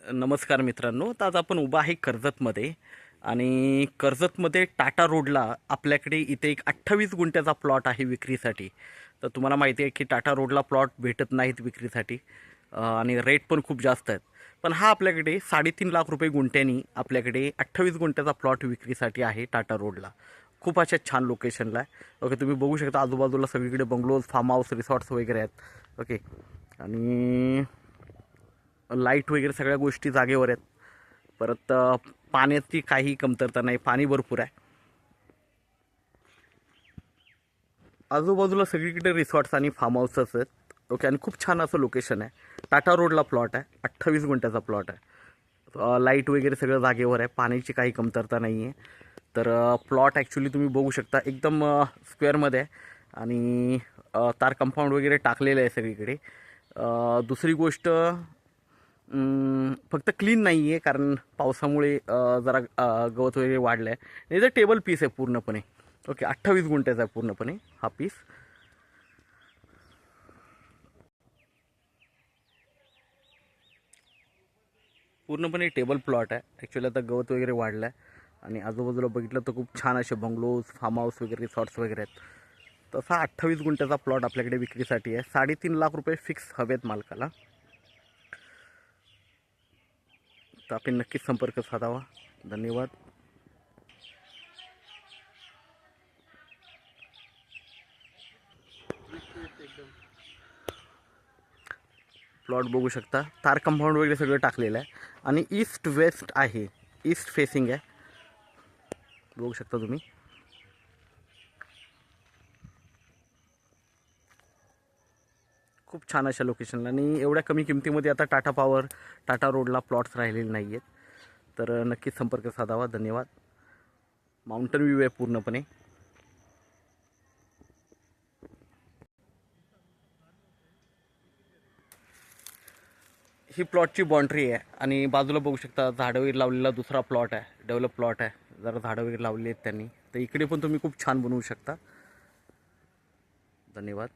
नमस्कार मित्रांनो. तर आज आपण उभा आहे कर्जतमध्ये आणि कर्जतमध्ये टाटा रोडला आपल्याकडे इथे एक 28 गुंठ्याचा प्लॉट आहे विक्रीसाठी. तर तुम्हाला माहिती आहे की टाटा रोडला प्लॉट भेटत नाहीत विक्रीसाठी आणि रेट पण खूप जास्त आहेत. पण हा आपल्याकडे 3.5 लाख रुपये गुंठ्यानी आपल्याकडे 28 गुंठ्याचा प्लॉट विक्रीसाठी आहे टाटा रोडला. खूप अशा छान लोकेशनला आहे. ओके, तुम्ही बघू शकता आजूबाजूला सगळीकडे बंगलोज, फार्म हाऊस, रिसॉर्ट्स वगैरे आहेत. ओके, आणि लाईट वगैरे सगळ्या गोष्टी जागेवर आहेत. परत पाण्याची काही कमतरता नाही, पाणी भरपूर आहे. आजूबाजूला सगळीकडे रिसॉर्ट्स आणि फार्म हाऊसच आहेत. ओके, आणि खूप छान असं लोकेशन आहे. टाटा रोडला प्लॉट आहे, 28 गुंठ्याचा प्लॉट आहे. लाईट वगैरे सगळं जागेवर आहे, पाण्याची काही कमतरता नाही आहे. तर प्लॉट ॲक्च्युली तुम्ही बघू शकता एकदम स्क्वेअरमध्ये आहे आणि तार कंपाऊंड वगैरे टाकलेलं आहे सगळीकडे. दुसरी गोष्ट, फक्त क्लीन नाही आहे कारण पावसामुळे जरा गवत वगैरे वाढलं आहे. नाही तर टेबल पीस आहे पूर्णपणे. ओके, 28 गुंठ्याचा आहे पूर्णपणे हा पीस. पूर्णपणे टेबल प्लॉट आहे. ॲक्च्युली आता गवत वगैरे वाढलं आहे आणि आजूबाजूला बघितलं तर खूप छान असे बंगलोज, फार्म हाऊस वगैरे, रिसॉर्ट्स वगैरे आहेत. तसा 28 गुंठ्याचा प्लॉट आपल्याकडे विक्रीसाठी आहे. 3.5 लाख रुपये फिक्स हवेत मालकाला. तर आपण नक्कीच संपर्क साधावा. धन्यवाद. प्लॉट बघू शकता, तार कंपाऊंड वगैरे सगळं टाकलेलं आहे आणि ईस्ट वेस्ट आहे, ईस्ट फेसिंग आहे. बघू शकता तुम्ही. खूप छान अशा लोकेशनला आणि एवढ्या कमी किमतीमध्ये आता टाटा पॉवर, टाटा रोडला प्लॉट्स राहिलेले नाही आहेत. तर नक्कीच संपर्क साधावा. धन्यवाद. माउंटन व्ह्यू आहे पूर्णपणे. ही प्लॉटची बाउंड्री आहे आणि बाजूला बघू शकता झाडं वगैरे लावलेला दुसरा प्लॉट आहे, डेव्हलप प्लॉट आहे. जरा झाडं वगैरे लावली आहेत त्यांनी. तर इकडे पण तुम्ही खूप छान बनवू शकता. धन्यवाद.